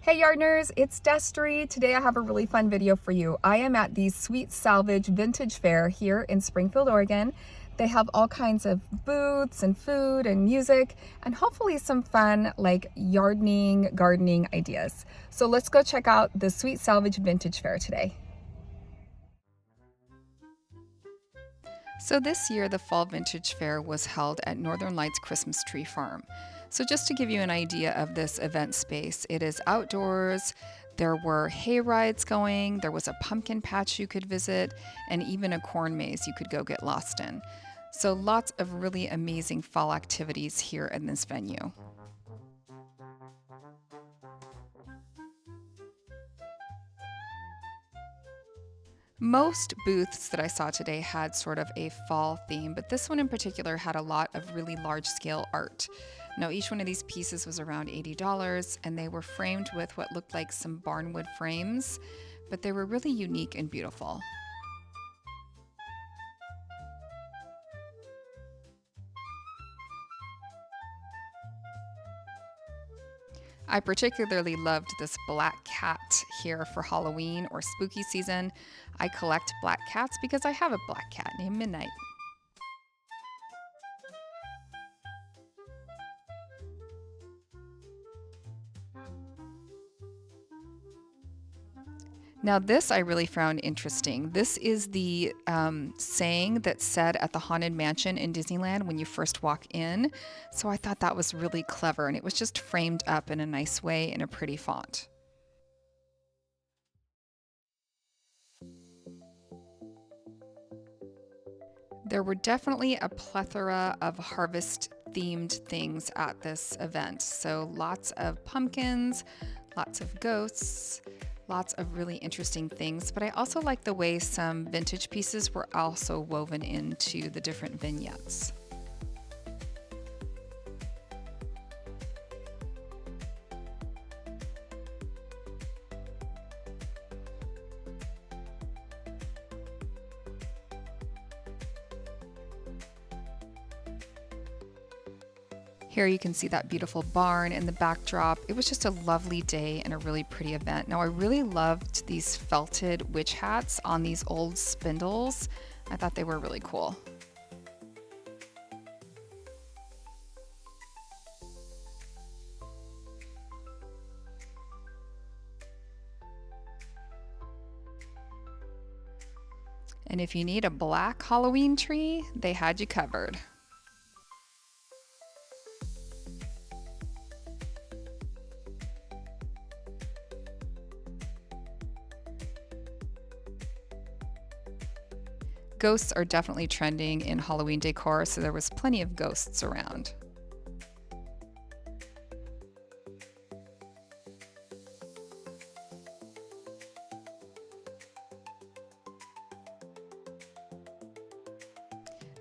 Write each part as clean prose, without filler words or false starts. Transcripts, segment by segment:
Hey Yardners, it's Destry. Today I have a really fun video for you. I am at the Sweet Salvage Vintage Fair here in Springfield, Oregon. They have all kinds of booths and food and music and hopefully some fun like gardening ideas. So let's go check out the Sweet Salvage Vintage Fair today. So this year, the Fall Vintage Fair was held at Northern Lights Christmas Tree Farm. So just to give you an idea of this event space, it is outdoors. There were hay rides going, there was a pumpkin patch you could visit, and even a corn maze you could go get lost in. So lots of really amazing fall activities here in this venue. Most booths that I saw today had sort of a fall theme, but this one in particular had a lot of really large scale art. Now, each one of these pieces was around $80, and they were framed with what looked like some barnwood frames, but they were really unique and beautiful. I particularly loved this black cat here for Halloween or spooky season. I collect black cats because I have a black cat named Midnight. Now this I really found interesting. This is the saying that's said at the Haunted Mansion in Disneyland when you first walk in. So I thought that was really clever, and it was just framed up in a nice way in a pretty font. There were definitely a plethora of harvest themed things at this event. So lots of pumpkins, lots of ghosts, lots of really interesting things. But I also like the way some vintage pieces were also woven into the different vignettes. Here you can see that beautiful barn in the backdrop. It was just a lovely day and a really pretty event. Now I really loved these felted witch hats on these old spindles. I thought they were really cool. And if you need a black Halloween tree, they had you covered. Ghosts are definitely trending in Halloween decor, so there was plenty of ghosts around.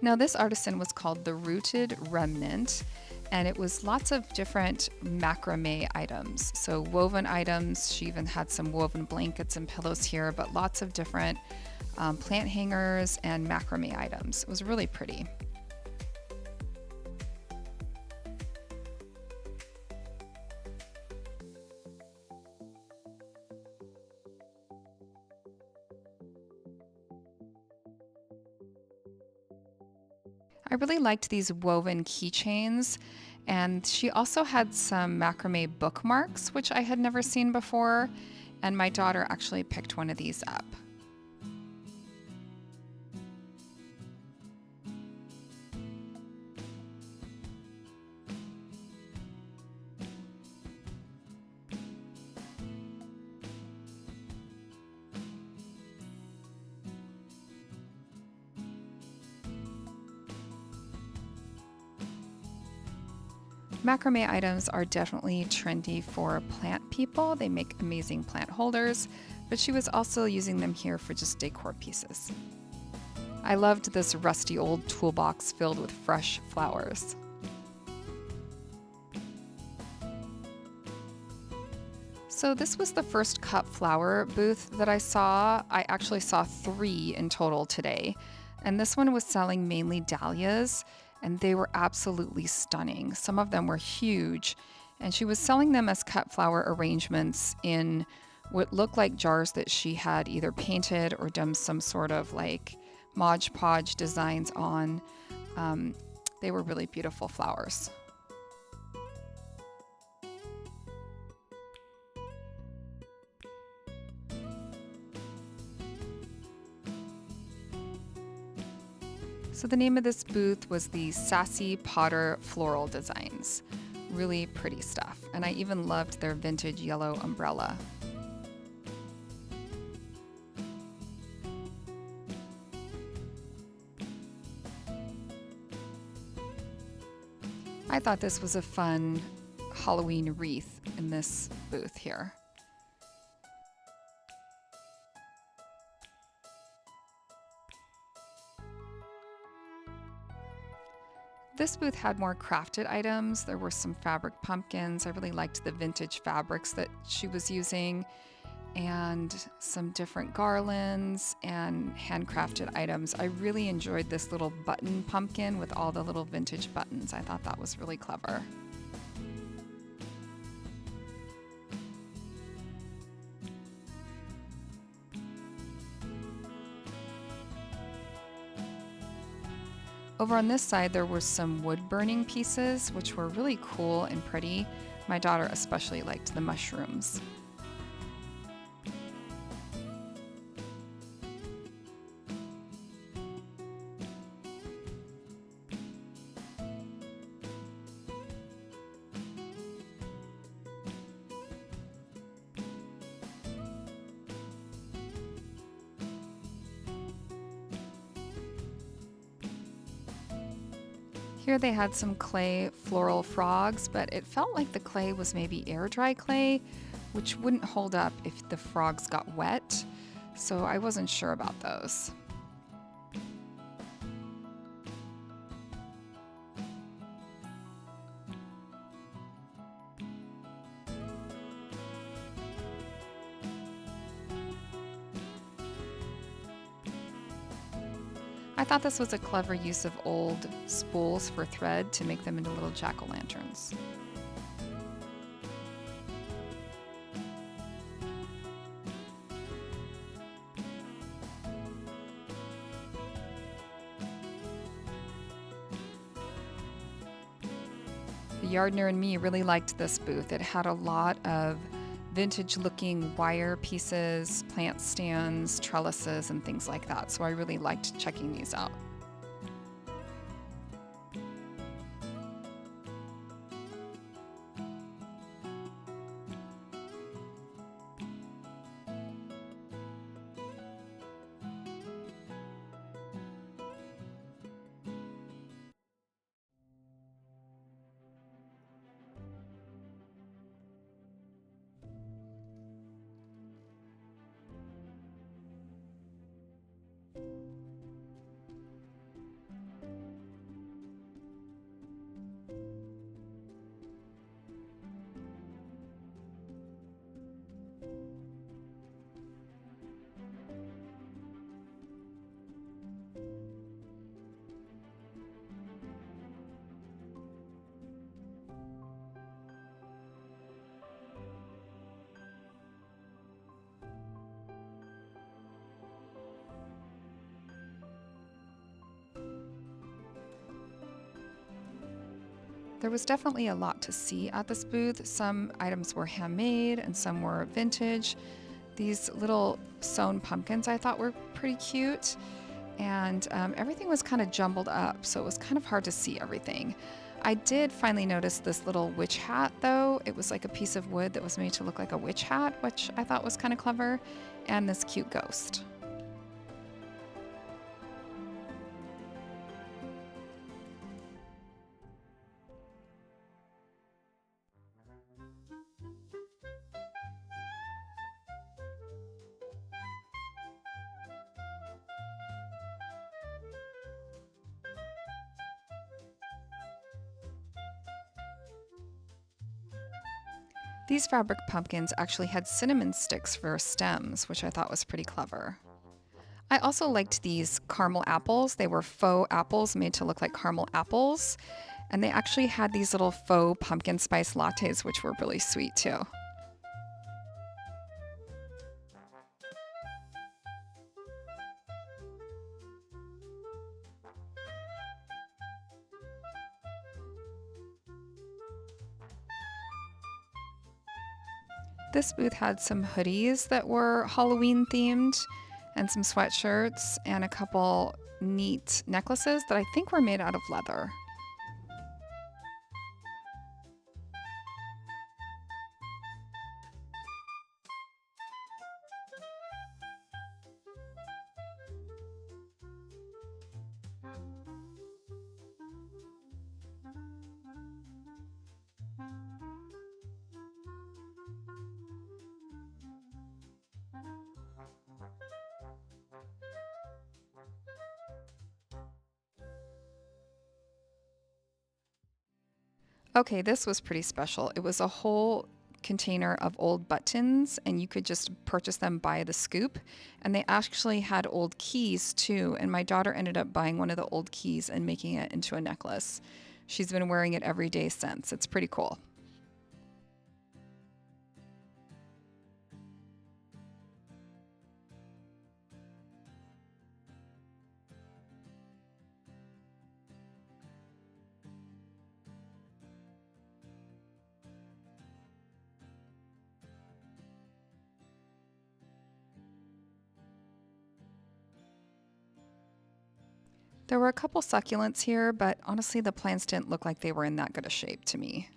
Now this artisan was called the Rooted Remnant, and it was lots of different macrame items. So woven items, she even had some woven blankets and pillows here, but lots of different plant hangers and macrame items. It was really pretty. I really liked these woven keychains, and she also had some macrame bookmarks, which I had never seen before, and my daughter actually picked one of these up. Macrame items are definitely trendy for plant people. They make amazing plant holders, but she was also using them here for just decor pieces. I loved this rusty old toolbox filled with fresh flowers. So this was the first cut flower booth that I saw. I actually saw 3 in total today. And this one was selling mainly dahlias, and they were absolutely stunning. Some of them were huge, And she was selling them as cut flower arrangements in what looked like jars that she had either painted or done some sort of like Mod Podge designs on. They were really beautiful flowers. So the name of this booth was the Sassy Potter Floral Designs. Really pretty stuff. And I even loved their vintage yellow umbrella. I thought this was a fun Halloween wreath in this booth here. This booth had more crafted items. There were some fabric pumpkins. I really liked the vintage fabrics that she was using, and some different garlands and handcrafted items. I really enjoyed this little button pumpkin with all the little vintage buttons. I thought that was really clever. Over on this side, there were some wood burning pieces, which were really cool and pretty. My daughter especially liked the mushrooms. Here they had some clay floral frogs, but it felt like the clay was maybe air dry clay, which wouldn't hold up if the frogs got wet, so I wasn't sure about those. I thought this was a clever use of old spools for thread to make them into little jack-o'-lanterns. The Yardner and me really liked this booth. It had a lot of vintage-looking wire pieces, plant stands, trellises, and things like that, so I really liked checking these out. There was definitely a lot to see at this booth. Some items were handmade and some were vintage. These little sewn pumpkins I thought were pretty cute, and everything was kind of jumbled up, so it was kind of hard to see everything. I did finally notice this little witch hat though. It was like a piece of wood that was made to look like a witch hat, which I thought was kind of clever, and this cute ghost. These fabric pumpkins actually had cinnamon sticks for stems, which I thought was pretty clever. I also liked these caramel apples. They were faux apples made to look like caramel apples, And they actually had these little faux pumpkin spice lattes, which were really sweet too. This booth had some hoodies that were Halloween themed and some sweatshirts and a couple neat necklaces that I think were made out of leather. Okay, this was pretty special. It was a whole container of old buttons, and you could just purchase them by the scoop. And they actually had old keys too. And my daughter ended up buying one of the old keys and making it into a necklace. She's been wearing it every day since. It's pretty cool. There were a couple succulents here, but honestly, the plants didn't look like they were in that good a shape to me.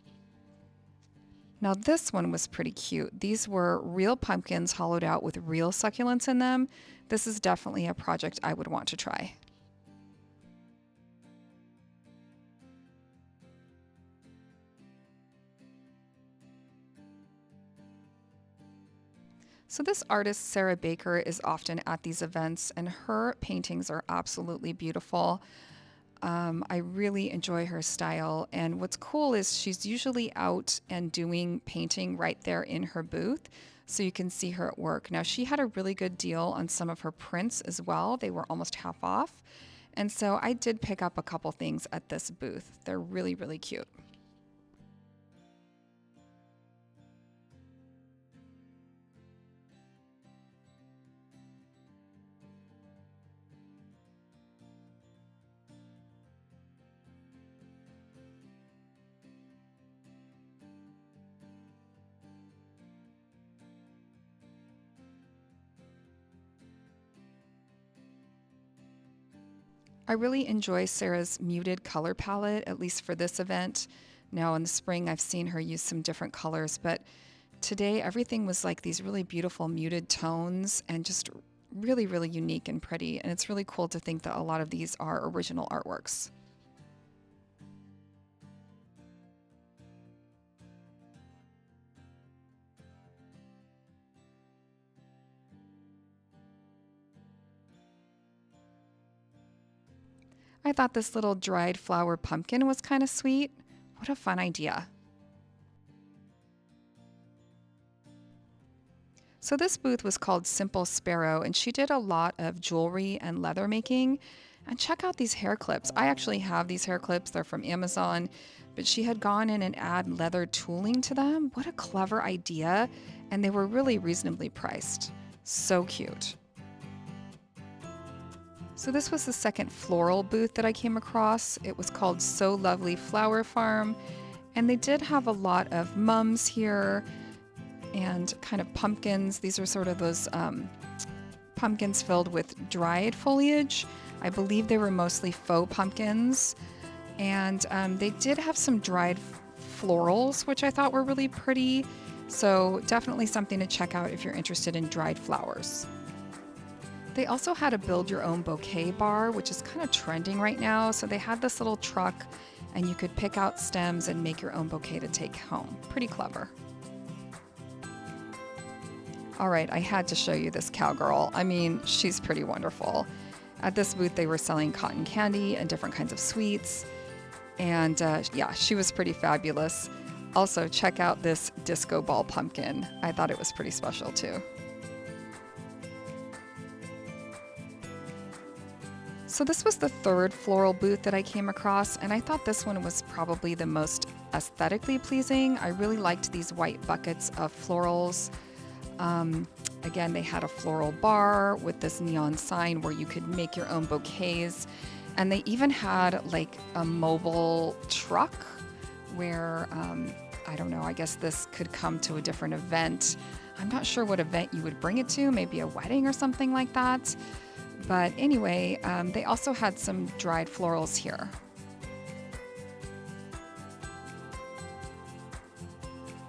Now, this one was pretty cute. These were real pumpkins hollowed out with real succulents in them. This is definitely a project I would want to try. So this artist, Sarah Baker, is often at these events, and her paintings are absolutely beautiful. I really enjoy her style, and what's cool is she's usually out and doing painting right there in her booth, so you can see her at work. Now, she had a really good deal on some of her prints as well. They were almost half off, and so I did pick up a couple things at this booth. They're really, really cute. I really enjoy Sarah's muted color palette, at least for this event. Now in the spring, I've seen her use some different colors, but today everything was like these really beautiful muted tones and just really, really unique and pretty. And it's really cool to think that a lot of these are original artworks. I thought this little dried flower pumpkin was kind of sweet. What a fun idea. So this booth was called Simple Sparrow, and she did a lot of jewelry and leather making. And check out these hair clips. I actually have these hair clips. They're from Amazon, but she had gone in and add leather tooling to them. What a clever idea. And they were really reasonably priced. So cute. So this was the second floral booth that I came across. It was called So Lovely Flower Farm, and they did have a lot of mums here and kind of pumpkins. These are sort of those pumpkins filled with dried foliage. I believe they were mostly faux pumpkins, and they did have some dried florals, which I thought were really pretty. So definitely something to check out if you're interested in dried flowers. They also had a build your own bouquet bar, which is kind of trending right now. So they had this little truck and you could pick out stems and make your own bouquet to take home. Pretty clever. All right, I had to show you this cowgirl. I mean, she's pretty wonderful. At this booth, they were selling cotton candy and different kinds of sweets. And yeah, she was pretty fabulous. Also, check out this disco ball pumpkin. I thought it was pretty special too. So this was the third floral booth that I came across, and I thought this one was probably the most aesthetically pleasing. I really liked these white buckets of florals. Um, Again, they had a floral bar with this neon sign where you could make your own bouquets. And they even had like a mobile truck where, I don't know, I guess this could come to a different event. I'm not sure what event you would bring it to, maybe a wedding or something like that. But anyway, they also had some dried florals here.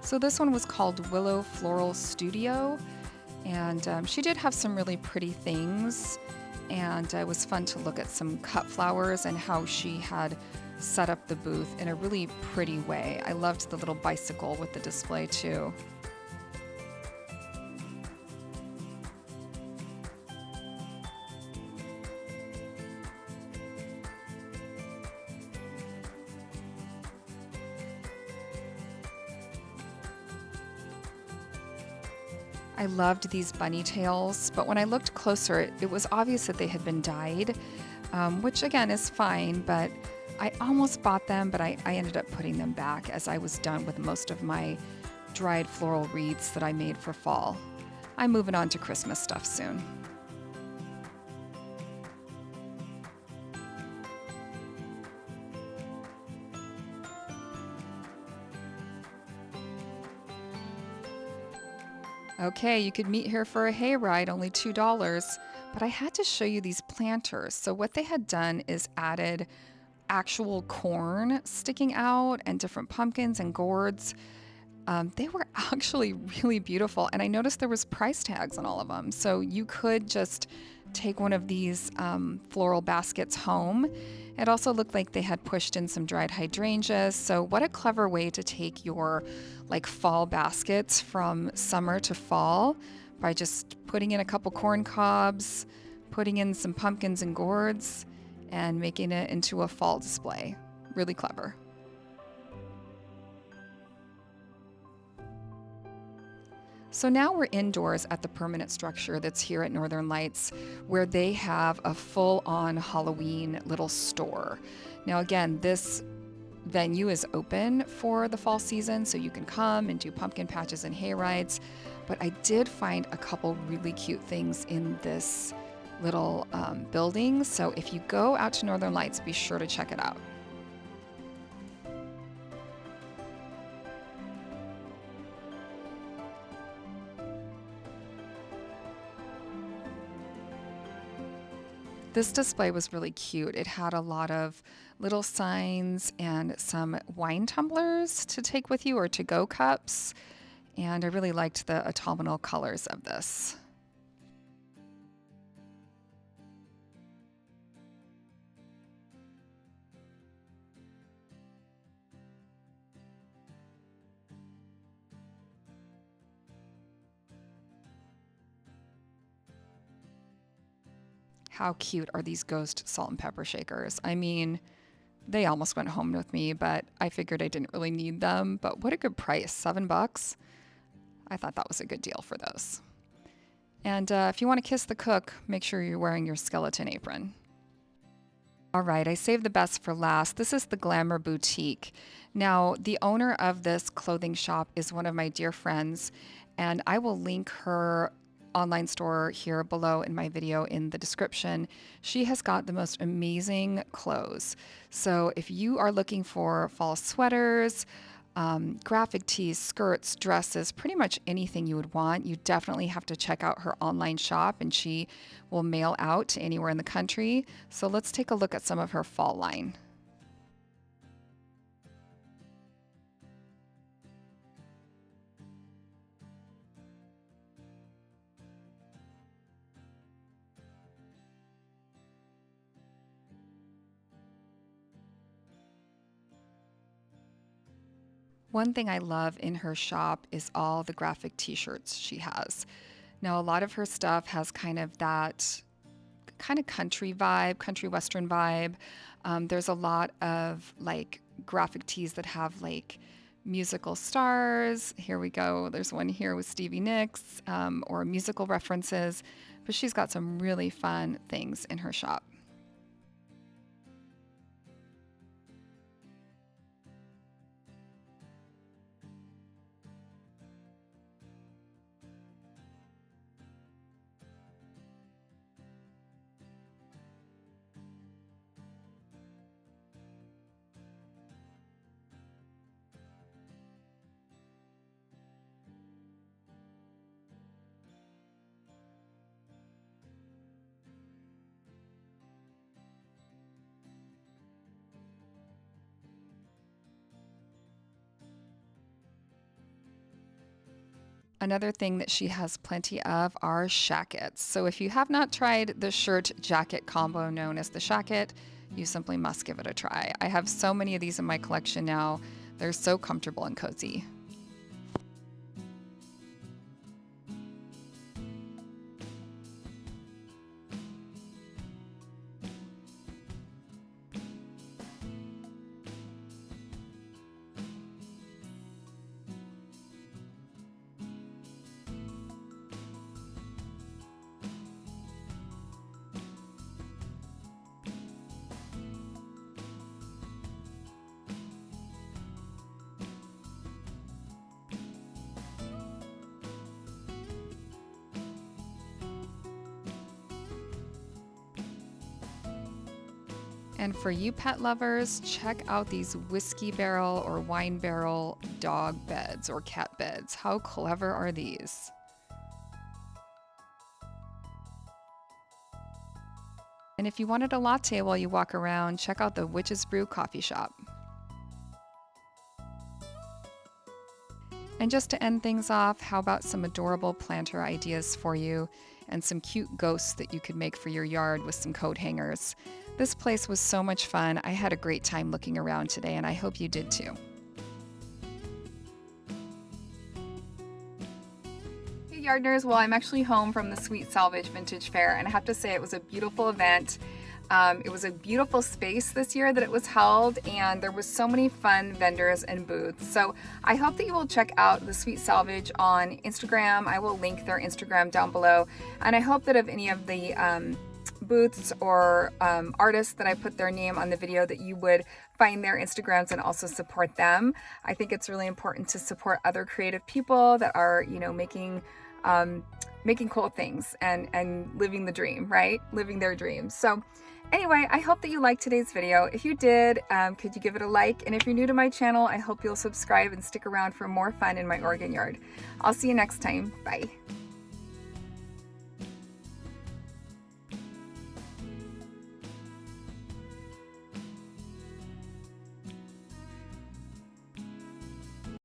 So this one was called Willow Floral Studio, and she did have some really pretty things, and it was fun to look at some cut flowers and how she had set up the booth in a really pretty way. I loved the little bicycle with the display too. I loved these bunny tails, but when I looked closer, it was obvious that they had been dyed, which again is fine, but I almost bought them, but I ended up putting them back as I was done with most of my dried floral wreaths that I made for fall. I'm moving on to Christmas stuff soon. Okay, you could meet here for a hayride, only $2, but I had to show you these planters. So what they had done is added actual corn sticking out and different pumpkins and gourds. They were actually really beautiful, and I noticed there was price tags on all of them. So you could just take one of these floral baskets home. It also looked like they had pushed in some dried hydrangeas. So what a clever way to take your like fall baskets from summer to fall by just putting in a couple corn cobs, putting in some pumpkins and gourds, and making it into a fall display. Really clever. So now we're indoors at the permanent structure that's here at Northern Lights, where they have a full-on Halloween little store. Now again, this venue is open for the fall season, so you can come and do pumpkin patches and hay rides. But I did find a couple really cute things in this little building. So if you go out to Northern Lights, be sure to check it out. This display was really cute. It had a lot of little signs and some wine tumblers to take with you or to-go cups. And I really liked the autumnal colors of this. How cute are these ghost salt and pepper shakers? I mean, they almost went home with me, but I figured I didn't really need them. But what a good price, $7. I thought that was a good deal for those. And if you want to kiss the cook, make sure you're wearing your skeleton apron. All right, I saved the best for last. This is the Glamour Boutique. Now, the owner of this clothing shop is one of my dear friends, and I will link her online store here below in my video in the description. She has got the most amazing clothes. So if you are looking for fall sweaters, graphic tees, skirts, dresses, pretty much anything you would want, you definitely have to check out her online shop, and she will mail out to anywhere in the country. So let's take a look at some of her fall line. One thing I love in her shop is all the graphic t-shirts she has. Now, a lot of her stuff has kind of that kind of country vibe, country western vibe. There's a lot of like graphic tees that have like musical stars. Here we go. There's one here with Stevie Nicks, or musical references. But she's got some really fun things in her shop. Another thing that she has plenty of are shackets. So if you have not tried the shirt jacket combo known as the shacket, you simply must give it a try. I have so many of these in my collection now. They're so comfortable and cozy. And for you pet lovers, check out these whiskey barrel or wine barrel dog beds or cat beds. How clever are these? And if you wanted a latte while you walk around, check out the Witch's Brew coffee shop. And just to end things off, how about some adorable planter ideas for you and some cute ghosts that you could make for your yard with some coat hangers. This place was so much fun. I had a great time looking around today, and I hope you did too. Hey Yardners, well, I'm actually home from the Sweet Salvage Vintage Fair, and I have to say it was a beautiful event. It was a beautiful space this year that it was held, and there was so many fun vendors and booths. So I hope that you will check out the Sweet Salvage on Instagram. I will link their Instagram down below, and I hope that if any of the booths or artists that I put their name on the video, that you would find their Instagrams and also support them. I think it's really important to support other creative people that are, you know, making cool things and living the dream, right? Living their dreams. So anyway, I hope that you liked today's video. If you did, could you give it a like? And if you're new to my channel, I hope you'll subscribe and stick around for more fun in my Oregon yard. I'll see you next time. Bye.